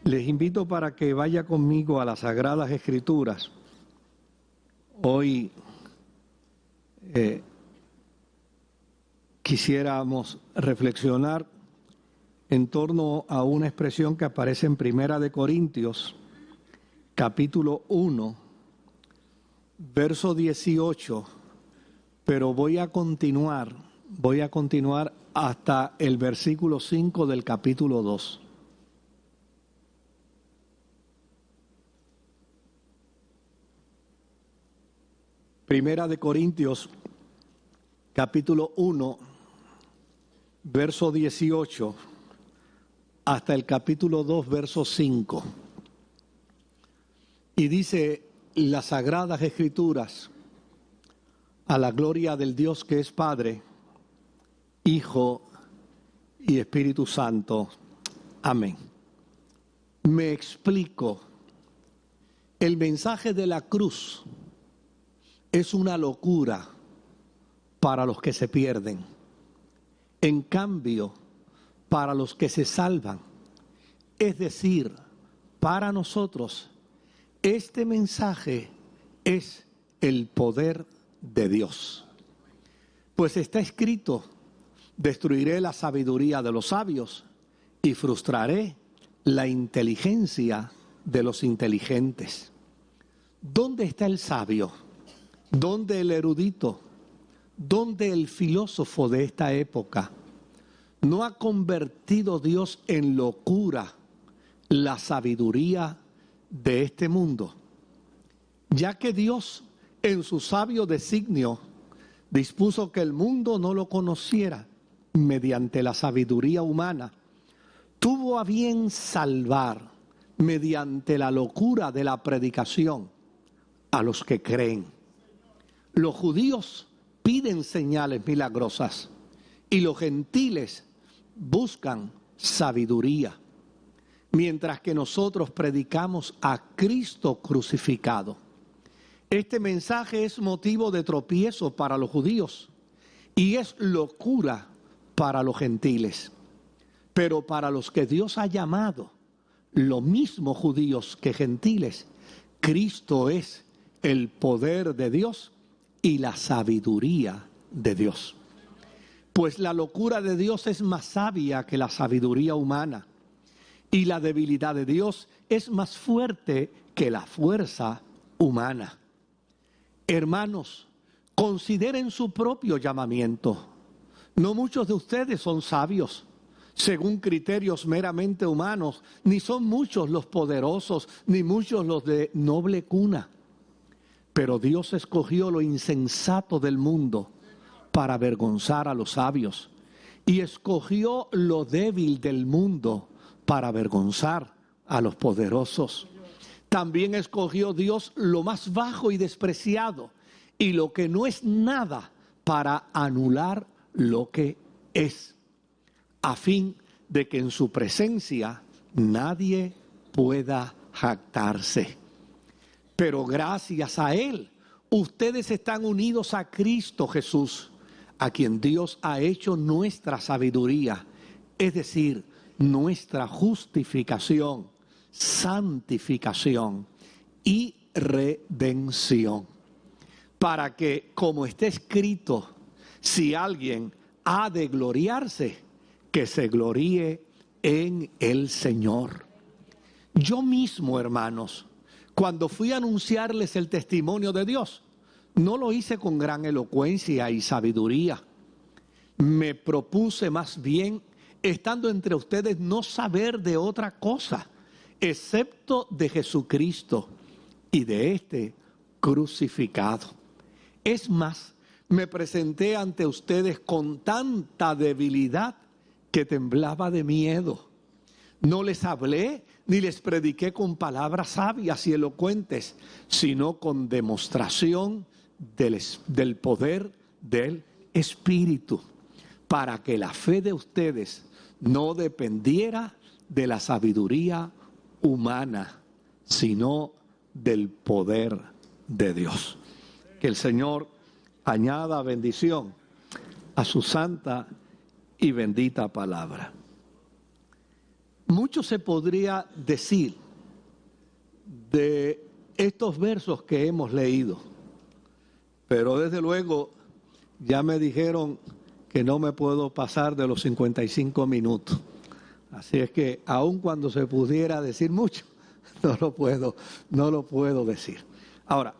Les invito para que vaya conmigo a las Sagradas Escrituras. Hoy quisiéramos reflexionar en torno a una expresión que aparece en Primera de Corintios, capítulo 1, verso 18, pero voy a continuar hasta el versículo 5 del capítulo 2. Primera de Corintios, capítulo 1, verso 18, hasta el capítulo 2, verso 5. Y dice las Sagradas Escrituras, a la gloria del Dios que es Padre, Hijo y Espíritu Santo. Amén. Me explico. El mensaje de la cruz es una locura para los que se pierden. En cambio, para los que se salvan, es decir, para nosotros, este mensaje es el poder de Dios. Pues está escrito: destruiré la sabiduría de los sabios y frustraré la inteligencia de los inteligentes. ¿Dónde está el sabio? ¿Dónde el erudito? ¿Dónde el filósofo de esta época? ¿No ha convertido Dios en locura la sabiduría de este mundo? Ya que Dios, en su sabio designio, dispuso que el mundo no lo conociera mediante la sabiduría humana, tuvo a bien salvar mediante la locura de la predicación a los que creen. Los judíos piden señales milagrosas y los gentiles buscan sabiduría, mientras que nosotros predicamos a Cristo crucificado. Este mensaje es motivo de tropiezo para los judíos y es locura para los gentiles. Pero para los que Dios ha llamado, lo mismo judíos que gentiles, Cristo es el poder de Dios y la sabiduría de Dios. Pues la locura de Dios es más sabia que la sabiduría humana, y la debilidad de Dios es más fuerte que la fuerza humana. Hermanos, consideren su propio llamamiento. No muchos de ustedes son sabios, según criterios meramente humanos, ni son muchos los poderosos, ni muchos los de noble cuna. Pero Dios escogió lo insensato del mundo para avergonzar a los sabios, y escogió lo débil del mundo para avergonzar a los poderosos. También escogió Dios lo más bajo y despreciado, y lo que no es nada, para anular lo que es, a fin de que en su presencia nadie pueda jactarse. Pero gracias a Él, ustedes están unidos a Cristo Jesús, a quien Dios ha hecho nuestra sabiduría, es decir, nuestra justificación, santificación y redención. Para que, como está escrito, si alguien ha de gloriarse, que se gloríe en el Señor. Yo mismo, hermanos, cuando fui a anunciarles el testimonio de Dios, no lo hice con gran elocuencia y sabiduría. Me propuse más bien, estando entre ustedes, no saber de otra cosa, excepto de Jesucristo y de este crucificado. Es más, me presenté ante ustedes con tanta debilidad que temblaba de miedo. No les hablé ni les prediqué con palabras sabias y elocuentes, sino con demostración del poder del Espíritu, para que la fe de ustedes no dependiera de la sabiduría humana, sino del poder de Dios. Que el Señor añada bendición a su santa y bendita palabra. mucho se podría decir de estos versos que hemos leído, pero desde luego ya me dijeron que no me puedo pasar de los 55 minutos. Así es que aun cuando se pudiera decir mucho, no lo puedo decir. Ahora,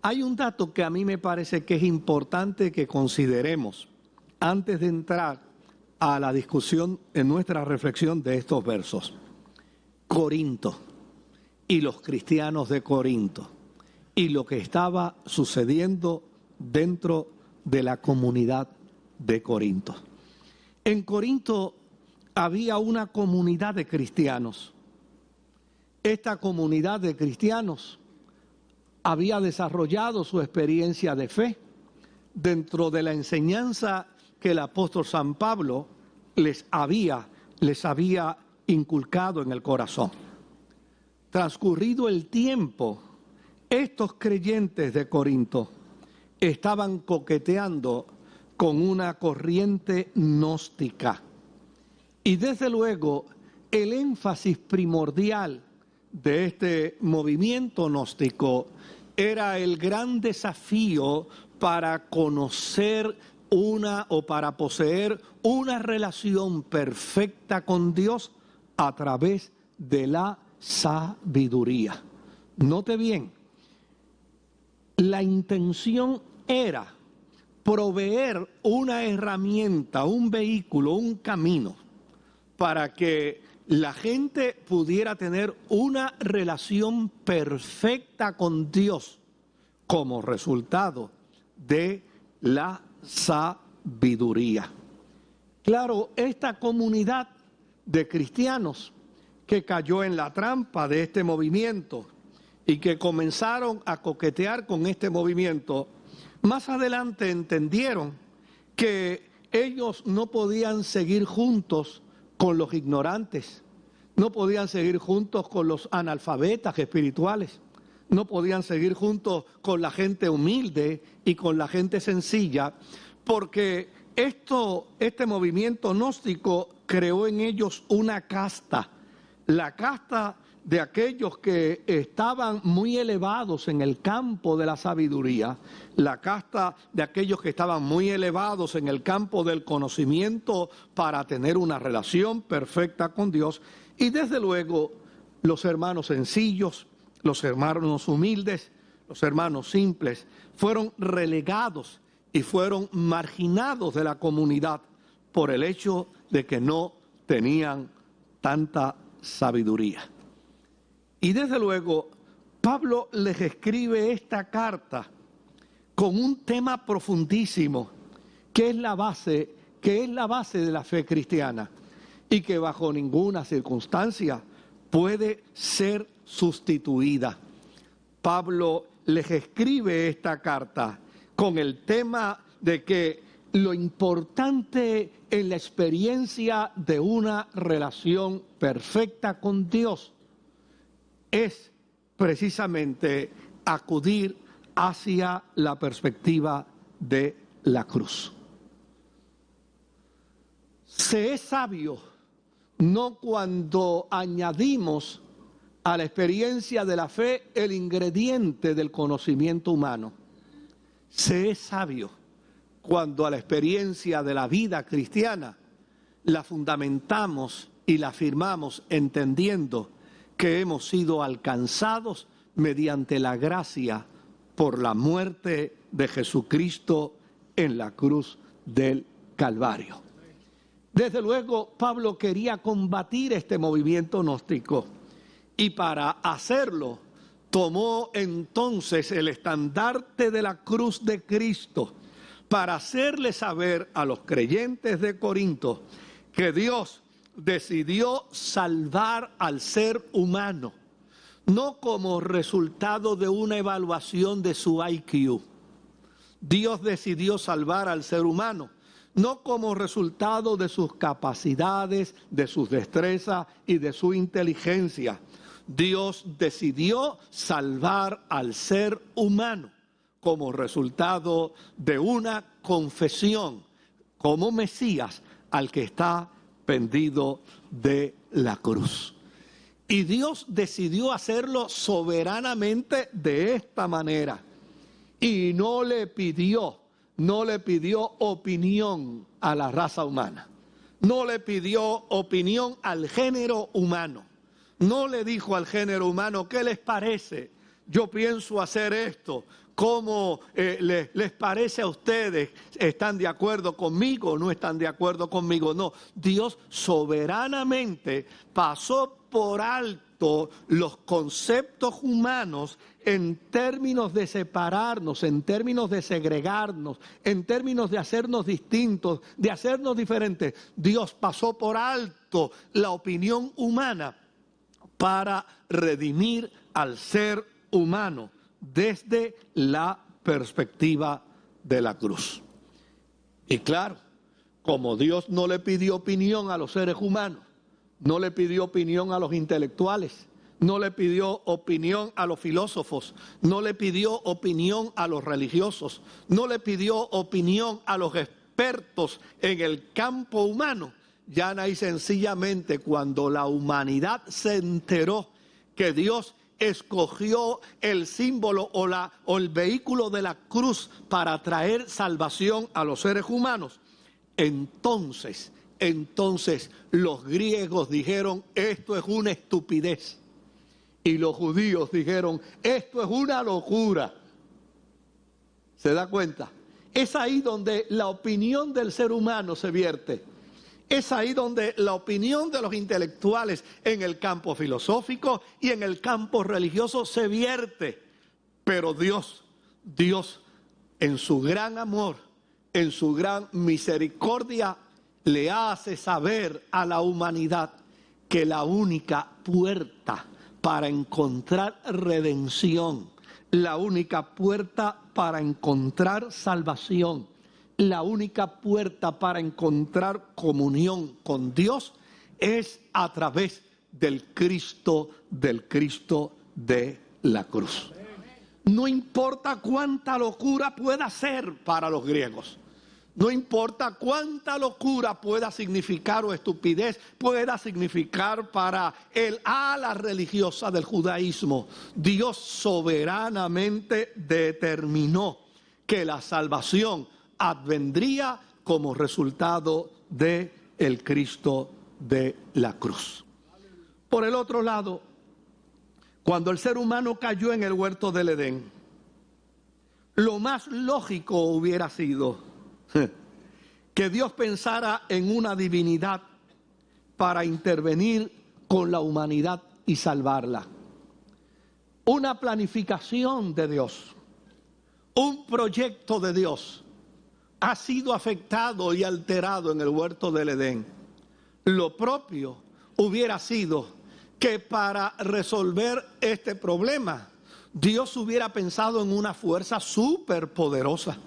hay un dato que a mí me parece que es importante que consideremos antes de entrar a la discusión en nuestra reflexión de estos versos. Corinto y los cristianos de Corinto y lo que estaba sucediendo dentro de la comunidad de Corinto. En Corinto había una comunidad de cristianos. Esta comunidad de cristianos había desarrollado su experiencia de fe dentro de la enseñanza que el apóstol San Pablo les había inculcado en el corazón. Transcurrido el tiempo, estos creyentes de Corinto estaban coqueteando con una corriente gnóstica. Y desde luego, el énfasis primordial de este movimiento gnóstico era el gran desafío para conocer para poseer una relación perfecta con Dios a través de la sabiduría. Note bien, la intención era proveer una herramienta, un vehículo, un camino para que la gente pudiera tener una relación perfecta con Dios como resultado de la sabiduría. Claro, esta comunidad de cristianos que cayó en la trampa de este movimiento y que comenzaron a coquetear con este movimiento, más adelante entendieron que ellos no podían seguir juntos con los ignorantes, no podían seguir juntos con los analfabetas espirituales, no podían seguir juntos con la gente humilde y con la gente sencilla, porque este movimiento gnóstico creó en ellos una casta, la casta de aquellos que estaban muy elevados en el campo de la sabiduría, la casta de aquellos que estaban muy elevados en el campo del conocimiento para tener una relación perfecta con Dios, y desde luego los hermanos sencillos, los hermanos humildes, los hermanos simples, fueron relegados y fueron marginados de la comunidad por el hecho de que no tenían tanta sabiduría. Y desde luego, Pablo les escribe esta carta con un tema profundísimo, que es la base de la fe cristiana y que bajo ninguna circunstancia puede ser sustituida. Pablo les escribe esta carta con el tema de que lo importante en la experiencia de una relación perfecta con Dios es precisamente acudir hacia la perspectiva de la cruz. Se es sabio no cuando añadimos a la experiencia de la fe el ingrediente del conocimiento humano. Se es sabio cuando a la experiencia de la vida cristiana la fundamentamos y la afirmamos entendiendo que hemos sido alcanzados mediante la gracia por la muerte de Jesucristo en la cruz del Calvario. Desde luego, Pablo quería combatir este movimiento gnóstico y para hacerlo tomó entonces el estandarte de la cruz de Cristo para hacerle saber a los creyentes de Corinto que Dios decidió salvar al ser humano, no como resultado de una evaluación de su IQ. Dios decidió salvar al ser humano, no como resultado de sus capacidades, de sus destrezas y de su inteligencia. Dios decidió salvar al ser humano como resultado de una confesión como Mesías al que está pendido de la cruz. Y Dios decidió hacerlo soberanamente de esta manera. Y no le pidió opinión a la raza humana. No le pidió opinión al género humano. No le dijo al género humano, ¿qué les parece? Yo pienso hacer esto. ¿Cómo les parece a ustedes? ¿Están de acuerdo conmigo o no están de acuerdo conmigo? No, Dios soberanamente pasó por alto los conceptos humanos en términos de separarnos, en términos de segregarnos, en términos de hacernos distintos, de hacernos diferentes. Dios pasó por alto la opinión humana para redimir al ser humano desde la perspectiva de la cruz. Y claro, como Dios no le pidió opinión a los seres humanos, no le pidió opinión a los intelectuales, no le pidió opinión a los filósofos, no le pidió opinión a los religiosos, no le pidió opinión a los expertos en el campo humano. Llana y sencillamente, cuando la humanidad se enteró que Dios escogió el símbolo o el vehículo de la cruz para traer salvación a los seres humanos, entonces los griegos dijeron, esto es una estupidez. Y los judíos dijeron, esto es una locura. ¿Se da cuenta? Es ahí donde la opinión del ser humano se vierte. Es ahí donde la opinión de los intelectuales en el campo filosófico y en el campo religioso se vierte. Pero Dios, en su gran amor, en su gran misericordia, le hace saber a la humanidad que la única puerta para encontrar redención, la única puerta para encontrar salvación, la única puerta para encontrar comunión con Dios es a través del Cristo de la cruz. No importa cuánta locura pueda ser para los griegos, no importa cuánta locura pueda significar o estupidez pueda significar para el ala religiosa del judaísmo, Dios soberanamente determinó que la salvación advendría como resultado de el Cristo de la cruz. Por el otro lado, cuando el ser humano cayó en el huerto del Edén, lo más lógico hubiera sido que Dios pensara en una divinidad para intervenir con la humanidad y salvarla. Una planificación de Dios, un proyecto de Dios ha sido afectado y alterado en el huerto del Edén. Lo propio hubiera sido que para resolver este problema, Dios hubiera pensado en una fuerza superpoderosa.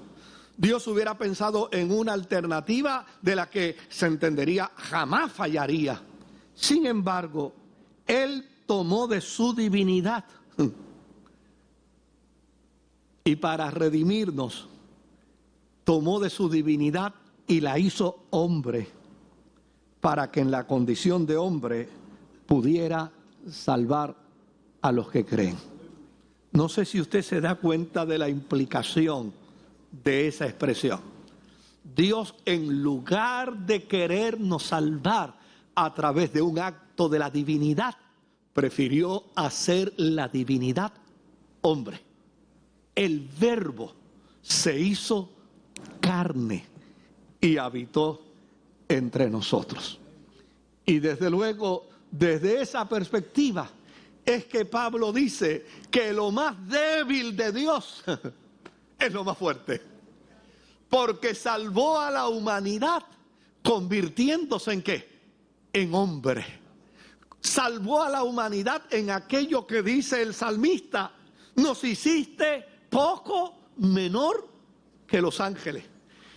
Dios hubiera pensado en una alternativa de la que se entendería jamás fallaría. Sin embargo, Él tomó de su divinidad y para redimirnos, tomó de su divinidad y la hizo hombre, para que en la condición de hombre pudiera salvar a los que creen. No sé si usted se da cuenta de la implicación de esa expresión. Dios, en lugar de querernos salvar a través de un acto de la divinidad, prefirió hacer la divinidad hombre. El Verbo se hizo carne y habitó entre nosotros. Y desde luego, desde esa perspectiva, es que Pablo dice que lo más débil de Dios es lo más fuerte. Porque salvó a la humanidad convirtiéndose ¿en qué? En hombre. Salvó a la humanidad en aquello que dice el salmista: nos hiciste poco menor que los ángeles.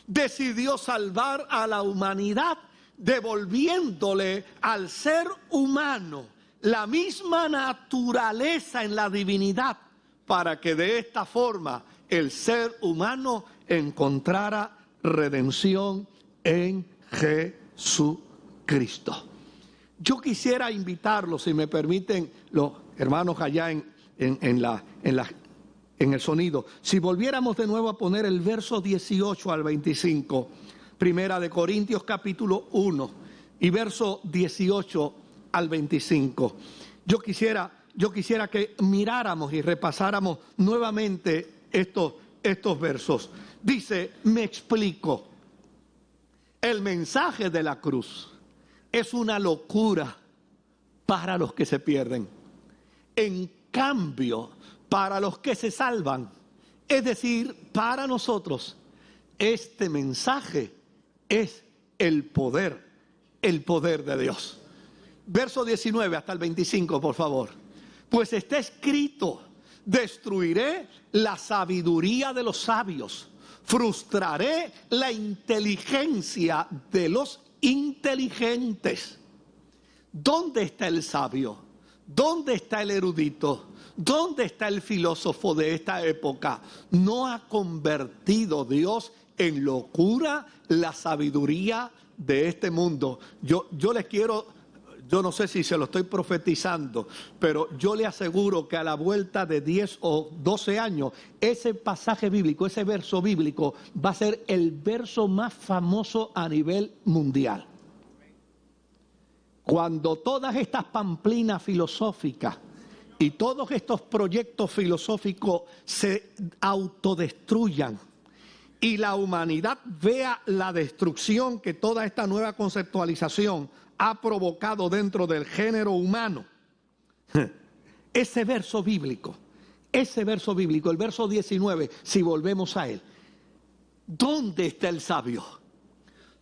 Decidió salvar a la humanidad devolviéndole al ser humano la misma naturaleza en la divinidad, para que de esta forma el ser humano encontrara redención en Jesucristo. Cristo. Yo quisiera invitarlos, si me permiten, los hermanos allá en el sonido, si volviéramos de nuevo a poner el verso 18 al 25, Primera de Corintios capítulo 1 y verso 18 al 25. Yo quisiera que miráramos y repasáramos nuevamente estos versos. Dice, me explico, el mensaje de la cruz es una locura para los que se pierden. En cambio, para los que se salvan, es decir, para nosotros, este mensaje es el poder de Dios. Verso 19 hasta el 25, por favor. Pues está escrito, destruiré la sabiduría de los sabios, frustraré la inteligencia de los inteligentes. ¿Dónde está el sabio? ¿Dónde está el erudito? ¿Dónde está el filósofo de esta época? ¿No ha convertido Dios en locura la sabiduría de este mundo? Yo les quiero, yo no sé si se lo estoy profetizando, pero yo le aseguro que a la vuelta de 10 o 12 años, ese pasaje bíblico, ese verso bíblico va a ser el verso más famoso a nivel mundial. Cuando todas estas pamplinas filosóficas y todos estos proyectos filosóficos se autodestruyan y la humanidad vea la destrucción que toda esta nueva conceptualización ha provocado dentro del género humano, ese verso bíblico, el verso 19, si volvemos a él, ¿dónde está el sabio?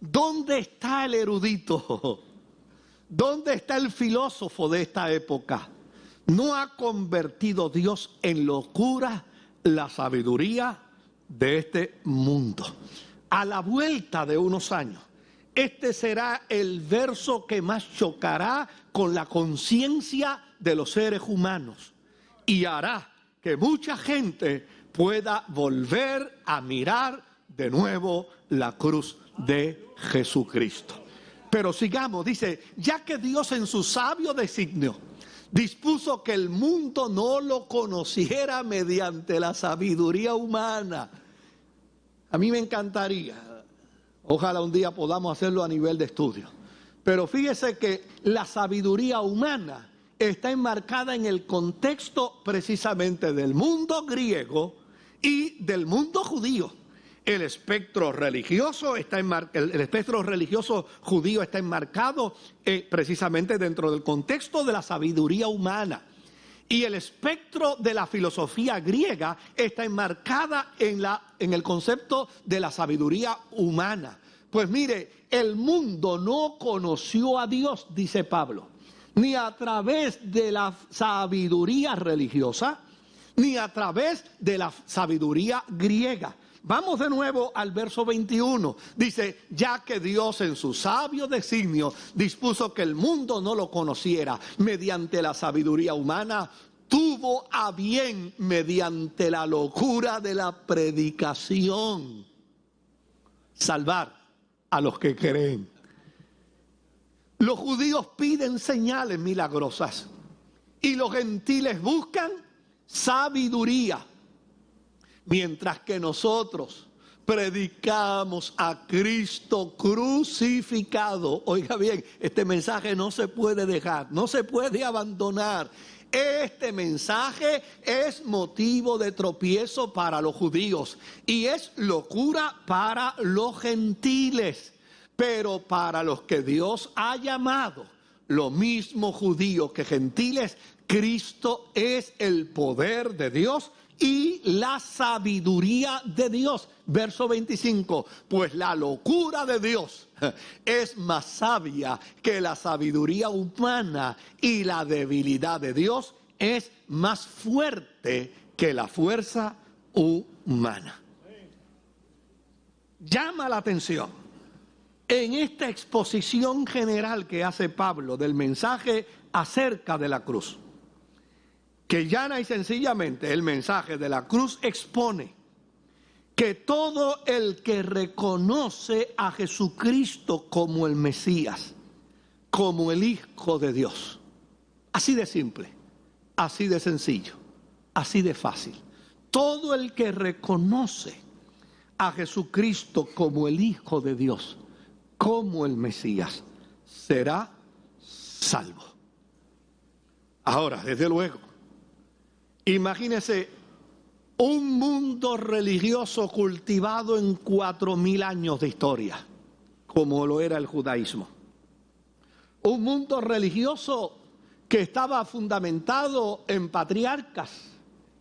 ¿Dónde está el erudito? ¿Dónde está el filósofo de esta época? ¿No ha convertido Dios en locura la sabiduría de este mundo? A la vuelta de unos años, este será el verso que más chocará con la conciencia de los seres humanos y hará que mucha gente pueda volver a mirar de nuevo la cruz de Jesucristo. Pero sigamos, dice, ya que Dios en su sabio designio dispuso que el mundo no lo conociera mediante la sabiduría humana. A mí me encantaría, ojalá un día podamos hacerlo a nivel de estudio, pero fíjese que la sabiduría humana está enmarcada en el contexto precisamente del mundo griego y del mundo judío. El espectro religioso judío está enmarcado precisamente dentro del contexto de la sabiduría humana. Y el espectro de la filosofía griega está enmarcada en el concepto de la sabiduría humana. Pues mire, el mundo no conoció a Dios, dice Pablo, ni a través de la sabiduría religiosa, ni a través de la sabiduría griega. Vamos de nuevo al verso 21. Dice, ya que Dios en su sabio designio dispuso que el mundo no lo conociera mediante la sabiduría humana, tuvo a bien mediante la locura de la predicación salvar a los que creen. Los judíos piden señales milagrosas y los gentiles buscan sabiduría. Mientras que nosotros predicamos a Cristo crucificado. Oiga bien, este mensaje no se puede dejar, no se puede abandonar. Este mensaje es motivo de tropiezo para los judíos y es locura para los gentiles. Pero para los que Dios ha llamado, lo mismo judíos que gentiles, Cristo es el poder de Dios y la sabiduría de Dios. Verso 25, pues la locura de Dios es más sabia que la sabiduría humana y la debilidad de Dios es más fuerte que la fuerza humana. Llama la atención en esta exposición general que hace Pablo del mensaje acerca de la cruz, que llana y sencillamente el mensaje de la cruz expone que todo el que reconoce a Jesucristo como el Mesías, como el Hijo de Dios. Así de simple, así de sencillo, así de fácil. Todo el que reconoce a Jesucristo como el Hijo de Dios, como el Mesías, será salvo. Ahora, desde luego, imagínese un mundo religioso cultivado en 4000 años de historia, como lo era el judaísmo. Un mundo religioso que estaba fundamentado en patriarcas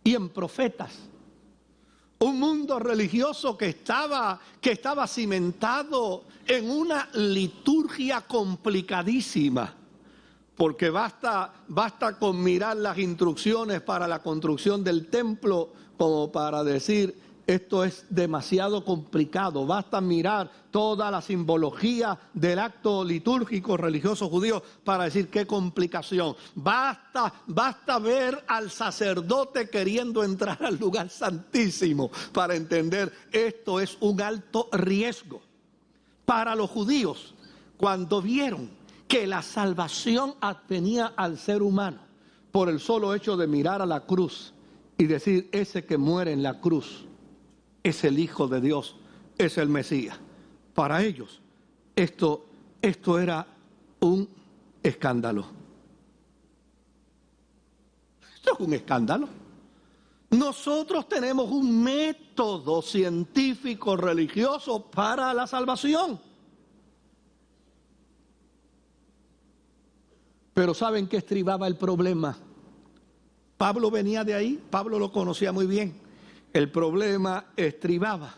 y en profetas. Un mundo religioso que estaba cimentado en una liturgia complicadísima. Porque basta con mirar las instrucciones para la construcción del templo como para decir, esto es demasiado complicado. Basta mirar toda la simbología del acto litúrgico religioso judío para decir qué complicación. Basta ver al sacerdote queriendo entrar al lugar santísimo para entender esto es un alto riesgo. Para los judíos, cuando vieron que la salvación advenía al ser humano por el solo hecho de mirar a la cruz y decir, ese que muere en la cruz es el Hijo de Dios, es el Mesías. Para ellos, esto era un escándalo. Esto es un escándalo. Nosotros tenemos un método científico religioso para la salvación. Pero ¿saben qué estribaba el problema? Pablo venía de ahí, Pablo lo conocía muy bien. El problema estribaba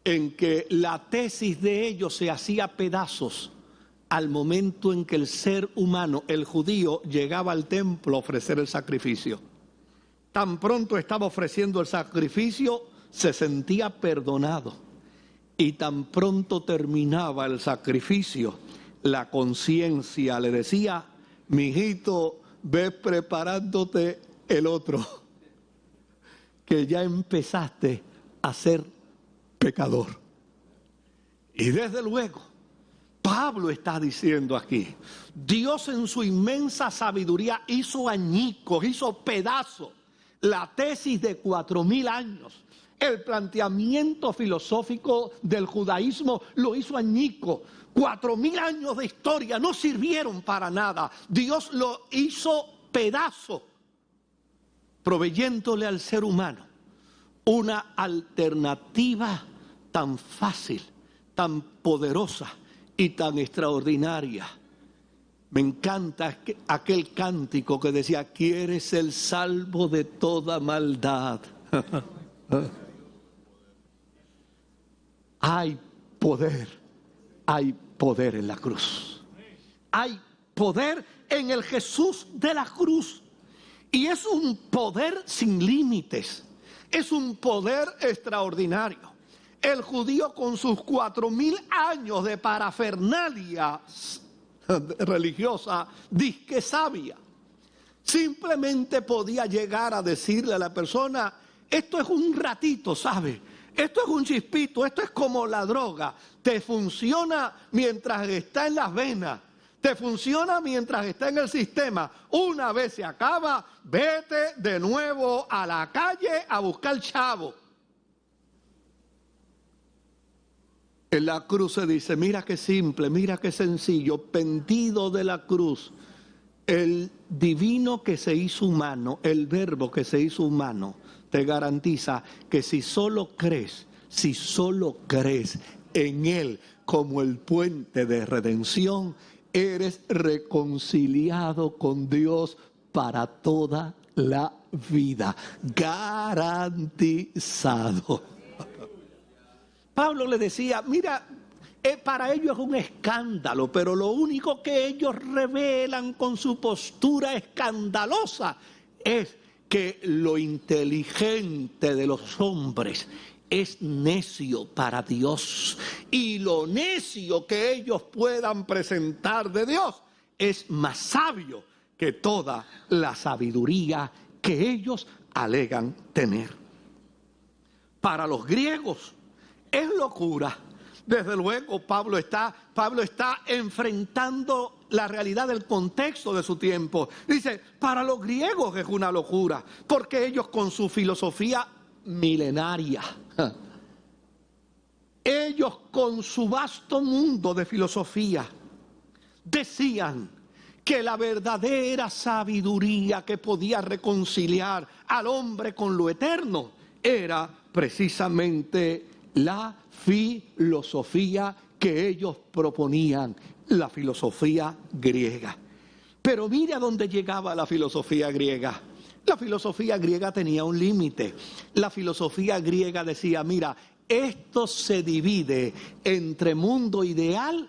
en que la tesis de ellos se hacía pedazos al momento en que el ser humano, el judío, llegaba al templo a ofrecer el sacrificio. Tan pronto estaba ofreciendo el sacrificio, se sentía perdonado. Y tan pronto terminaba el sacrificio, la conciencia le decía, mijito, ve preparándote el otro, que ya empezaste a ser pecador. Y desde luego, Pablo está diciendo aquí, Dios en su inmensa sabiduría hizo añicos, hizo pedazos la tesis de 4000 años. El planteamiento filosófico del judaísmo lo hizo añico. 4000 años de historia no sirvieron para nada. Dios lo hizo pedazo, proveyéndole al ser humano una alternativa tan fácil, tan poderosa y tan extraordinaria. Me encanta aquel cántico que decía, ¿quieres el salvo de toda maldad? Hay poder en la cruz. Hay poder en el Jesús de la cruz. Y es un poder sin límites. Es un poder extraordinario. El judío con sus 4000 años de parafernalia religiosa, disque sabia, simplemente podía llegar a decirle a la persona, esto es un ratito, ¿sabe? Esto es un chispito, esto es como la droga, te funciona mientras está en las venas, te funciona mientras está en el sistema, una vez se acaba, vete de nuevo a la calle a buscar chavo. En la cruz se dice, mira qué simple, mira qué sencillo, pendido de la cruz, el divino que se hizo humano, el verbo que se hizo humano, te garantiza que si solo crees en Él como el puente de redención, eres reconciliado con Dios para toda la vida. Garantizado. Pablo le decía, mira, para ellos es un escándalo, pero lo único que ellos revelan con su postura escandalosa es que lo inteligente de los hombres es necio para Dios. Y lo necio que ellos puedan presentar de Dios es más sabio que toda la sabiduría que ellos alegan tener. Para los griegos es locura. Desde luego Pablo está enfrentando la realidad del contexto de su tiempo. Dice, para los griegos es una locura, porque ellos con su filosofía milenaria, ellos con su vasto mundo de filosofía, decían que la verdadera sabiduría que podía reconciliar al hombre con lo eterno era precisamente la filosofía que ellos proponían, la filosofía griega. Pero mire a dónde llegaba la filosofía griega. La filosofía griega tenía un límite. La filosofía griega decía, mira, esto se divide entre mundo ideal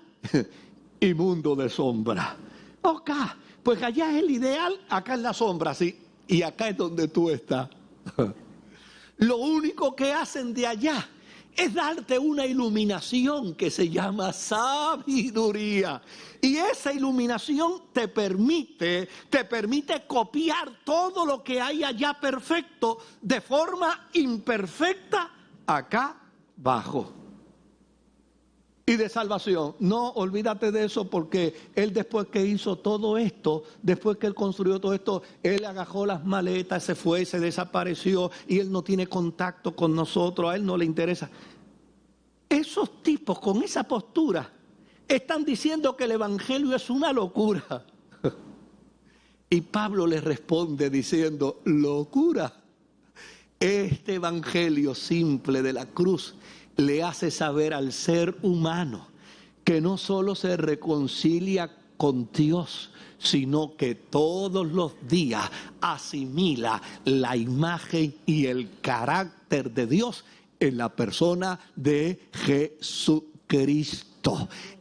y mundo de sombra. Ok, pues allá es el ideal, acá es la sombra, sí, y acá es donde tú estás. Lo único que hacen de allá es darte una iluminación que se llama sabiduría. Y esa iluminación te permite copiar todo lo que hay allá perfecto de forma imperfecta acá abajo. Y de salvación, no, olvídate de eso, porque él después que hizo todo esto, después que él construyó todo esto, él agarró las maletas, se fue, se desapareció y él no tiene contacto con nosotros, a él no le interesa. Esos tipos con esa postura están diciendo que el evangelio es una locura. Y Pablo les responde diciendo, locura. Este evangelio simple de la cruz le hace saber al ser humano que no solo se reconcilia con Dios, sino que todos los días asimila la imagen y el carácter de Dios en la persona de Jesucristo.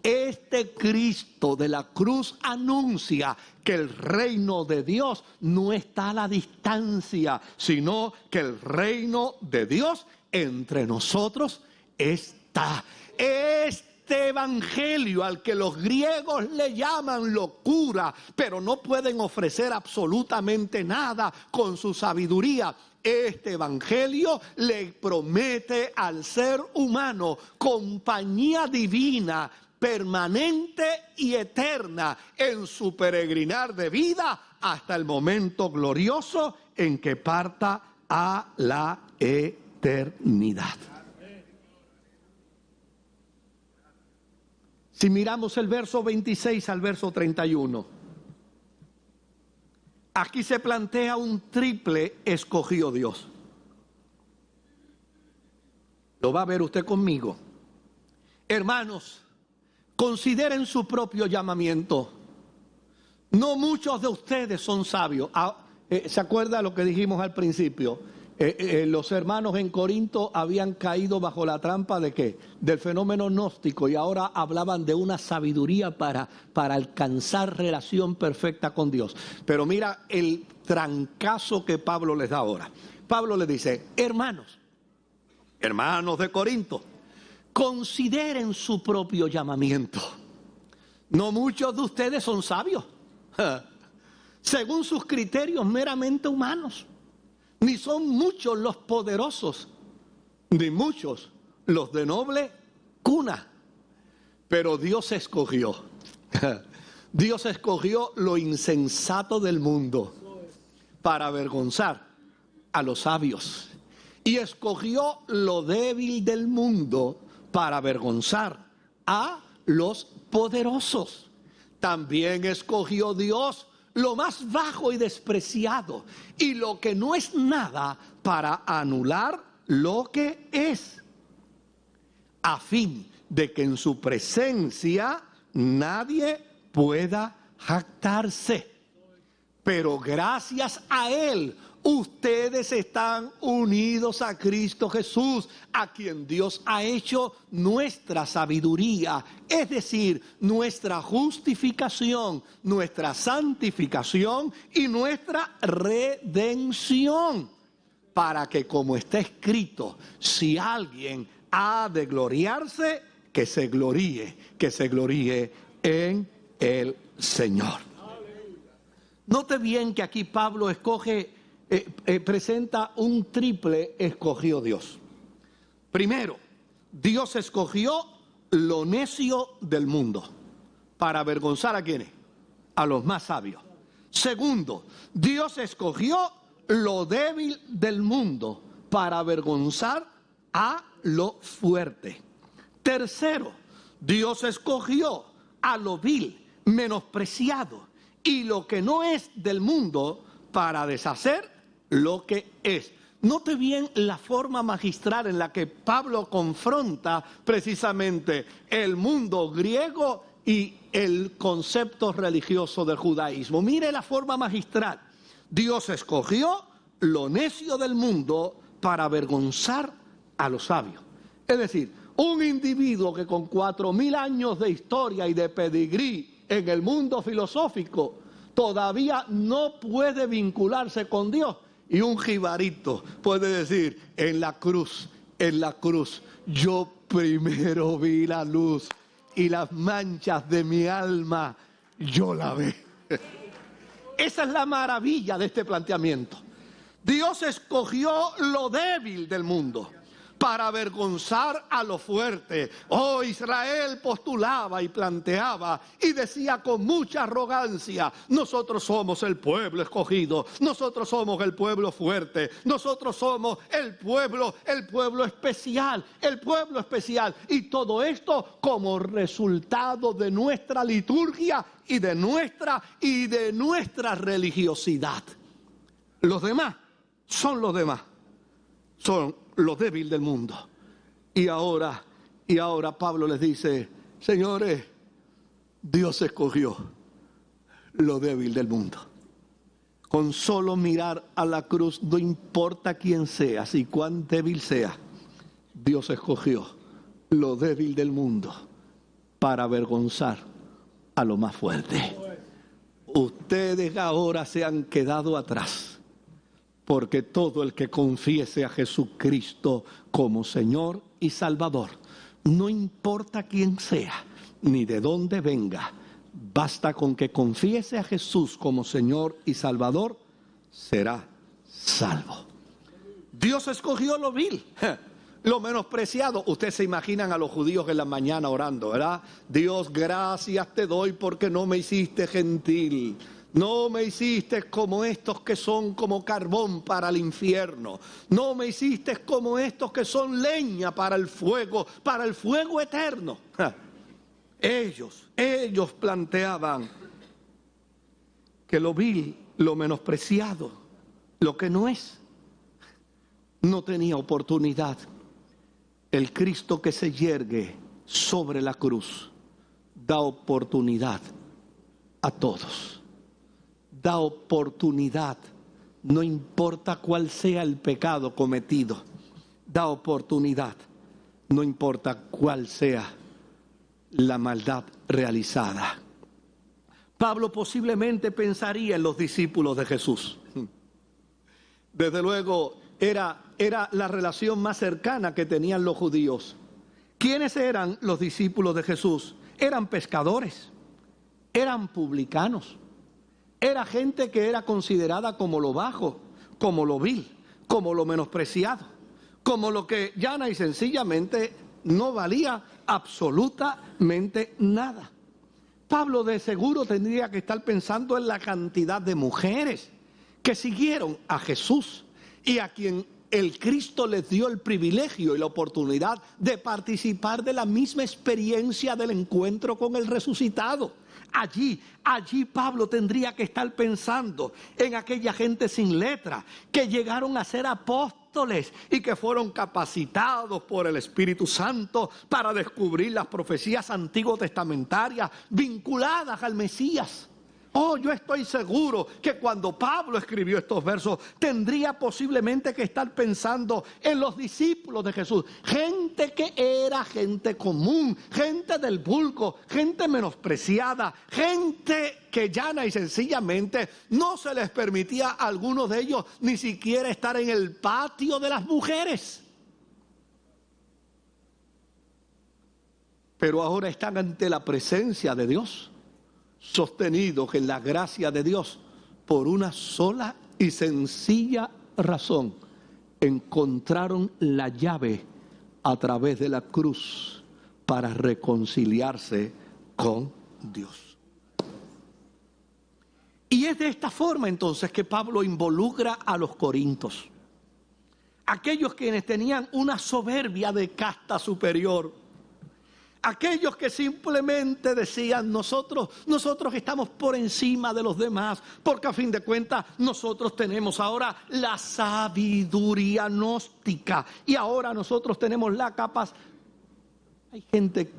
Este Cristo de la cruz anuncia que el reino de Dios no está a la distancia, sino que el reino de Dios entre nosotros está. Este evangelio al que los griegos le llaman locura, pero no pueden ofrecer absolutamente nada con su sabiduría. Este evangelio le promete al ser humano compañía divina, permanente y eterna en su peregrinar de vida hasta el momento glorioso en que parta a la eternidad. Si miramos el verso 26 al verso 31, aquí se plantea un triple escogió Dios. Lo va a ver usted conmigo. Hermanos, consideren su propio llamamiento. No muchos de ustedes son sabios. ¿Se acuerda lo que dijimos al principio? Los hermanos en Corinto habían caído bajo la trampa de ¿qué? Del fenómeno gnóstico, y ahora hablaban de una sabiduría para alcanzar relación perfecta con Dios. Pero mira el trancazo que Pablo les da ahora. Pablo les dice, hermanos de Corinto, consideren su propio llamamiento. No muchos de ustedes son sabios, según sus criterios meramente humanos. Ni son muchos los poderosos, ni muchos los de noble cuna. Pero Dios escogió. Dios escogió lo insensato del mundo para avergonzar a los sabios. Y escogió lo débil del mundo para avergonzar a los poderosos. También escogió Dios lo más bajo y despreciado, y lo que no es nada, para anular lo que es, a fin de que en su presencia nadie pueda jactarse. Pero gracias a Él, ustedes están unidos a Cristo Jesús, a quien Dios ha hecho nuestra sabiduría, es decir, nuestra justificación, nuestra santificación y nuestra redención. Para que, como está escrito, si alguien ha de gloriarse, que se gloríe en el Señor. Note bien que aquí Pablo presenta un triple escogió Dios. Primero, Dios escogió lo necio del mundo para avergonzar a ¿quiénes? a los más sabios. Segundo, Dios escogió lo débil del mundo para avergonzar a lo fuerte. Tercero, Dios escogió a lo vil, menospreciado y lo que no es del mundo para deshacer lo que es. Note bien la forma magistral en la que Pablo confronta precisamente el mundo griego y el concepto religioso del judaísmo. Mire la forma magistral. Dios escogió lo necio del mundo para avergonzar a los sabios. Es decir, un individuo que con 4000 años de historia y de pedigrí en el mundo filosófico todavía no puede vincularse con Dios. Y un jibarito puede decir, en la cruz, yo primero vi la luz y las manchas de mi alma, yo la vi. Esa es la maravilla de este planteamiento. Dios escogió lo débil del mundo para avergonzar a lo fuerte. Oh, Israel postulaba y planteaba y decía con mucha arrogancia, nosotros somos el pueblo escogido, nosotros somos el pueblo fuerte, nosotros somos el pueblo especial, y todo esto como resultado de nuestra liturgia y de nuestra religiosidad. Los demás son los demás, son lo débil del mundo. Y ahora Pablo les dice, señores, Dios escogió lo débil del mundo. Con solo mirar a la cruz, no importa quién seas y cuán débil sea, Dios escogió lo débil del mundo para avergonzar a lo más fuerte. Ustedes ahora se han quedado atrás. Porque todo el que confiese a Jesucristo como Señor y Salvador, no importa quién sea, ni de dónde venga, basta con que confiese a Jesús como Señor y Salvador, será salvo. Dios escogió lo vil, lo menospreciado. Ustedes se imaginan a los judíos en la mañana orando, ¿verdad? Dios, gracias te doy porque no me hiciste gentil. No me hiciste como estos que son como carbón para el infierno. No me hiciste como estos que son leña para el fuego eterno. Ellos planteaban que lo vil, lo menospreciado, lo que no es, no tenía oportunidad. El Cristo que se yergue sobre la cruz da oportunidad a todos. Da oportunidad, no importa cuál sea el pecado cometido, da oportunidad, no importa cuál sea la maldad realizada. Pablo posiblemente pensaría en los discípulos de Jesús. Desde luego era la relación más cercana que tenían los judíos. ¿Quiénes eran los discípulos de Jesús? Eran pescadores, eran publicanos. Era gente que era considerada como lo bajo, como lo vil, como lo menospreciado, como lo que llana y sencillamente no valía absolutamente nada. Pablo de seguro tendría que estar pensando en la cantidad de mujeres que siguieron a Jesús y a quien el Cristo les dio el privilegio y la oportunidad de participar de la misma experiencia del encuentro con el resucitado. Allí Pablo tendría que estar pensando en aquella gente sin letra que llegaron a ser apóstoles y que fueron capacitados por el Espíritu Santo para descubrir las profecías antiguo testamentarias vinculadas al Mesías. Oh, yo estoy seguro que cuando Pablo escribió estos versos tendría posiblemente que estar pensando en los discípulos de Jesús. Gente que era gente común, gente del vulgo, gente menospreciada, gente que llana y sencillamente no se les permitía a algunos de ellos ni siquiera estar en el patio de las mujeres. Pero ahora están ante la presencia de Dios, sostenidos en la gracia de Dios por una sola y sencilla razón. Encontraron la llave a través de la cruz para reconciliarse con Dios. es de esta forma entonces que Pablo involucra a los corintios. Aquellos quienes tenían una soberbia de casta superior. Aquellos que simplemente decían, nosotros estamos por encima de los demás, porque a fin de cuentas nosotros tenemos ahora la sabiduría gnóstica y ahora nosotros tenemos la capacidad. Hay gente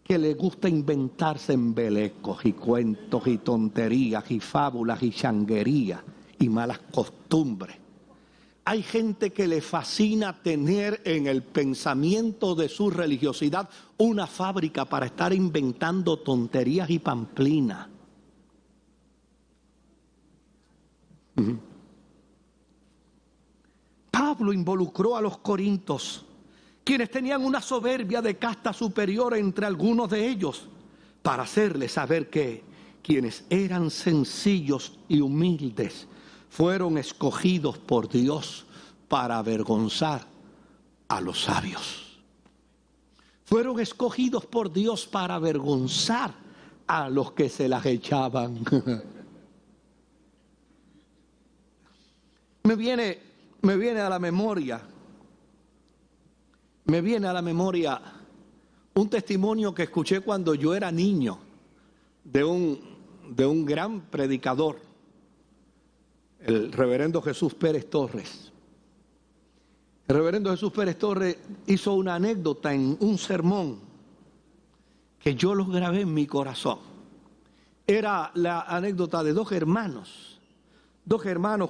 que le gusta inventarse embelecos y cuentos y tonterías y fábulas y changuerías y malas costumbres. Hay gente que le fascina tener en el pensamiento de su religiosidad una fábrica para estar inventando tonterías y pamplinas. Pablo involucró a los corintios, quienes tenían una soberbia de casta superior entre algunos de ellos, para hacerles saber que quienes eran sencillos y humildes fueron escogidos por Dios para avergonzar a los sabios. Fueron escogidos por Dios para avergonzar a los que se las echaban. Me viene a la memoria un testimonio que escuché cuando yo era niño de un gran predicador, el reverendo Jesús Pérez Torres. El reverendo Jesús Pérez Torres hizo una anécdota en un sermón que yo lo grabé en mi corazón. Era la anécdota de dos hermanos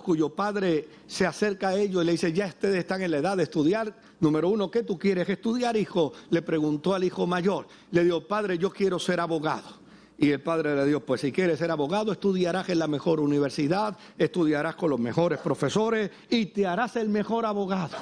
cuyo padre se acerca a ellos y le dice, ya ustedes están en la edad de estudiar. Número uno, ¿qué tú quieres estudiar, hijo? Le preguntó al hijo mayor. Le dijo, padre, yo quiero ser abogado. Y el padre le dijo, pues si quieres ser abogado, estudiarás en la mejor universidad, estudiarás con los mejores profesores y te harás el mejor abogado.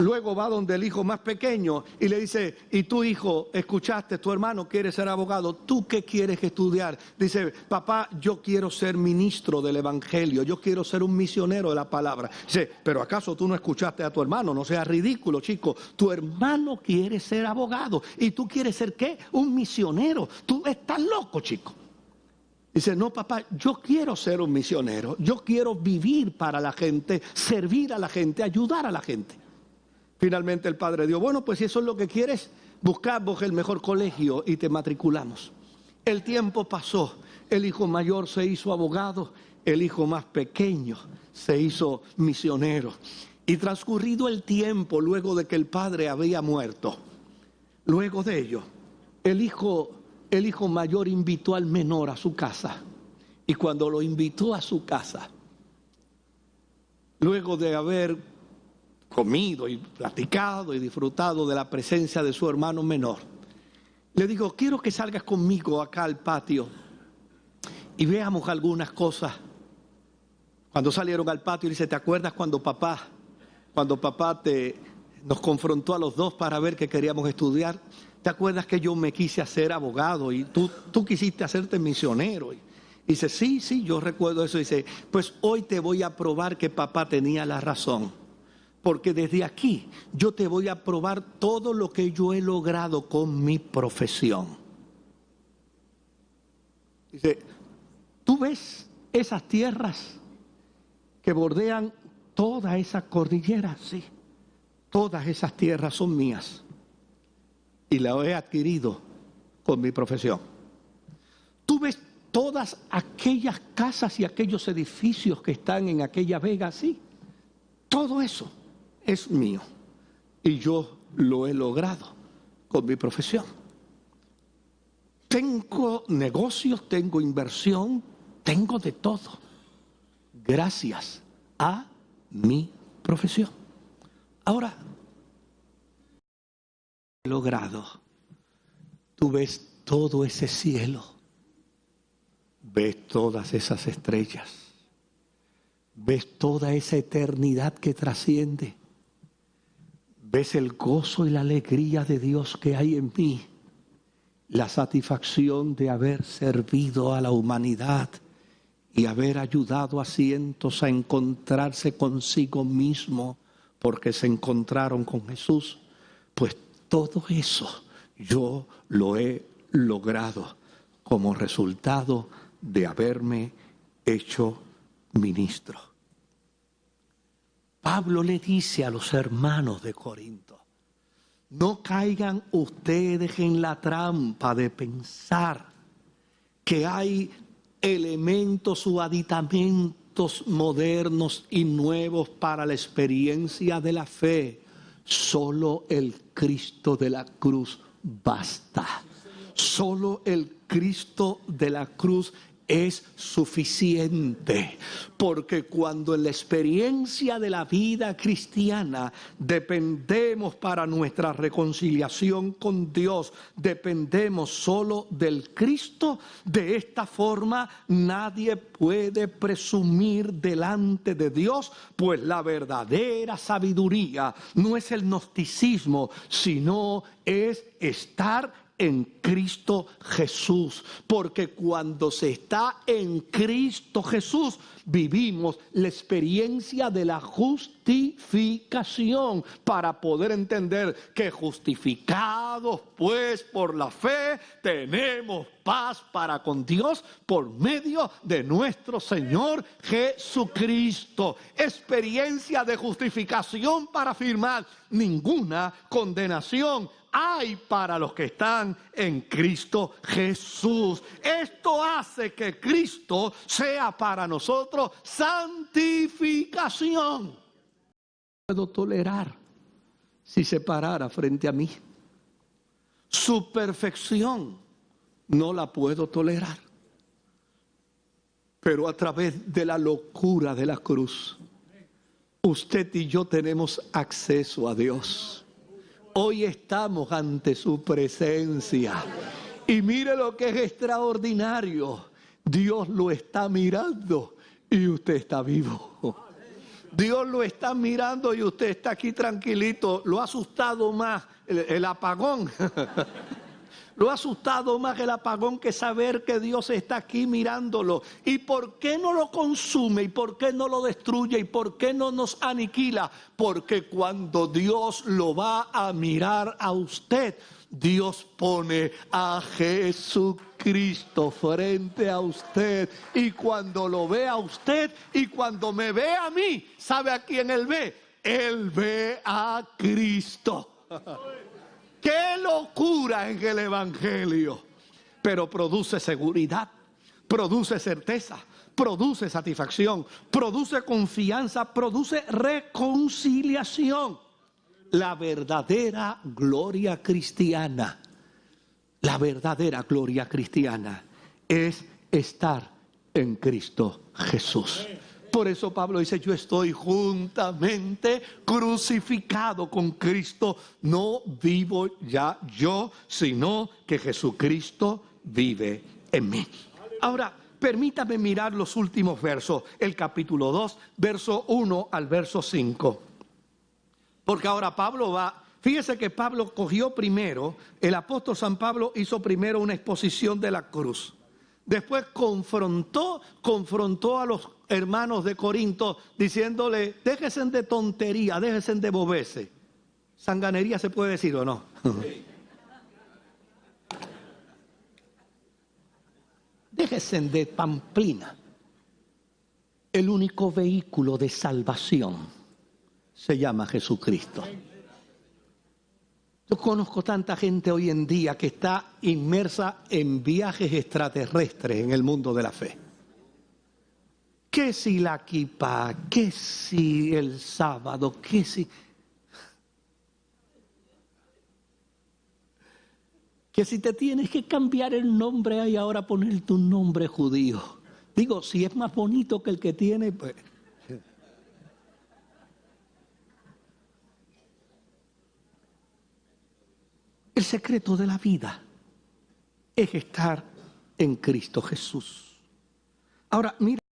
Luego va donde el hijo más pequeño y le dice, y tu hijo, escuchaste, tu hermano quiere ser abogado, ¿tú qué quieres estudiar? Dice, papá, yo quiero ser ministro del evangelio, yo quiero ser un misionero de la palabra. Dice, pero ¿acaso tú no escuchaste a tu hermano? No seas ridículo, chico, tu hermano quiere ser abogado y tú quieres ser ¿qué? Un misionero. Tú estás loco, chico. Dice, no, papá, yo quiero ser un misionero, yo quiero vivir para la gente, servir a la gente, ayudar a la gente. Finalmente el padre dijo, bueno, pues si eso es lo que quieres, buscamos el mejor colegio y te matriculamos. El tiempo pasó, el hijo mayor se hizo abogado, el hijo más pequeño se hizo misionero. Y transcurrido el tiempo, luego de que el padre había muerto, luego de ello, el hijo mayor invitó al menor a su casa. Y cuando lo invitó a su casa, luego de haber comido y platicado y disfrutado de la presencia de su hermano menor, le digo, quiero que salgas conmigo acá al patio y veamos algunas cosas. Cuando salieron al patio, dice, ¿te acuerdas cuando papá nos confrontó a los dos para ver que queríamos estudiar? ¿Te acuerdas que yo me quise hacer abogado y tú quisiste hacerte misionero? Y dice, sí, yo recuerdo eso. Dice, pues hoy te voy a probar que papá tenía la razón. Porque desde aquí yo te voy a probar todo lo que yo he logrado con mi profesión. Dice, ¿tú ves esas tierras que bordean toda esa cordillera? Sí, todas esas tierras son mías y las he adquirido con mi profesión. ¿Tú ves todas aquellas casas y aquellos edificios que están en aquella vega? Sí, todo eso es mío y yo lo he logrado con mi profesión. Tengo negocios, tengo inversión, tengo de todo, gracias a mi profesión. Ahora, he logrado, tú ves todo ese cielo, ves todas esas estrellas, ves toda esa eternidad que trasciende. ¿Ves el gozo y la alegría de Dios que hay en mí? La satisfacción de haber servido a la humanidad y haber ayudado a cientos a encontrarse consigo mismo porque se encontraron con Jesús. Pues todo eso yo lo he logrado como resultado de haberme hecho ministro. Pablo le dice a los hermanos de Corinto, no caigan ustedes en la trampa de pensar que hay elementos o aditamentos modernos y nuevos para la experiencia de la fe. Solo el Cristo de la cruz basta. Solo el Cristo de la cruz es suficiente, porque cuando en la experiencia de la vida cristiana dependemos para nuestra reconciliación con Dios, dependemos solo del Cristo, de esta forma nadie puede presumir delante de Dios, pues la verdadera sabiduría no es el gnosticismo, sino es estar en Cristo Jesús, porque cuando se está en Cristo Jesús, vivimos la experiencia de la justificación para poder entender que justificados pues por la fe, tenemos paz para con Dios por medio de nuestro Señor Jesucristo. Experiencia de justificación para afirmar ninguna condenación hay para los que están en Cristo Jesús. Esto hace que Cristo sea para nosotros santificación. No puedo tolerar si se parara frente a mí. Su perfección no la puedo tolerar. Pero a través de la locura de la cruz, usted y yo tenemos acceso a Dios. Hoy estamos ante su presencia. Y mire lo que es extraordinario. Dios lo está mirando y usted está vivo. Dios lo está mirando y usted está aquí tranquilito. Lo ha asustado más el apagón. Lo ha asustado más el apagón que saber que Dios está aquí mirándolo. ¿Y por qué no lo consume? ¿Y por qué no lo destruye? ¿Y por qué no nos aniquila? Porque cuando Dios lo va a mirar a usted, Dios pone a Jesucristo frente a usted. Y cuando lo ve a usted y cuando me ve a mí, ¿sabe a quién Él ve? Él ve a Cristo. ¡Qué locura en el Evangelio! Pero produce seguridad, produce certeza, produce satisfacción, produce confianza, produce reconciliación. La verdadera gloria cristiana, la verdadera gloria cristiana es estar en Cristo Jesús. Por eso Pablo dice, yo estoy juntamente crucificado con Cristo. No vivo ya yo, sino que Jesucristo vive en mí. Ahora, permítame mirar los últimos versos. El capítulo 2, verso 1 al verso 5. Porque ahora Pablo va... Fíjese que Pablo cogió primero, el apóstol San Pablo hizo primero una exposición de la cruz. Después confrontó a los hermanos de Corinto diciéndole, déjense de tontería, déjense de bobeces. ¿Sanganería se puede decir o no? Sí. Déjense de pamplina. El único vehículo de salvación se llama Jesucristo. Yo conozco tanta gente hoy en día que está inmersa en viajes extraterrestres en el mundo de la fe. Que si la kippah, que si el sábado, que si... Que si te tienes que cambiar el nombre y ahora ponerte un nombre judío. Digo, si es más bonito que el que tiene, pues... El secreto de la vida es estar en Cristo Jesús. Ahora, mira.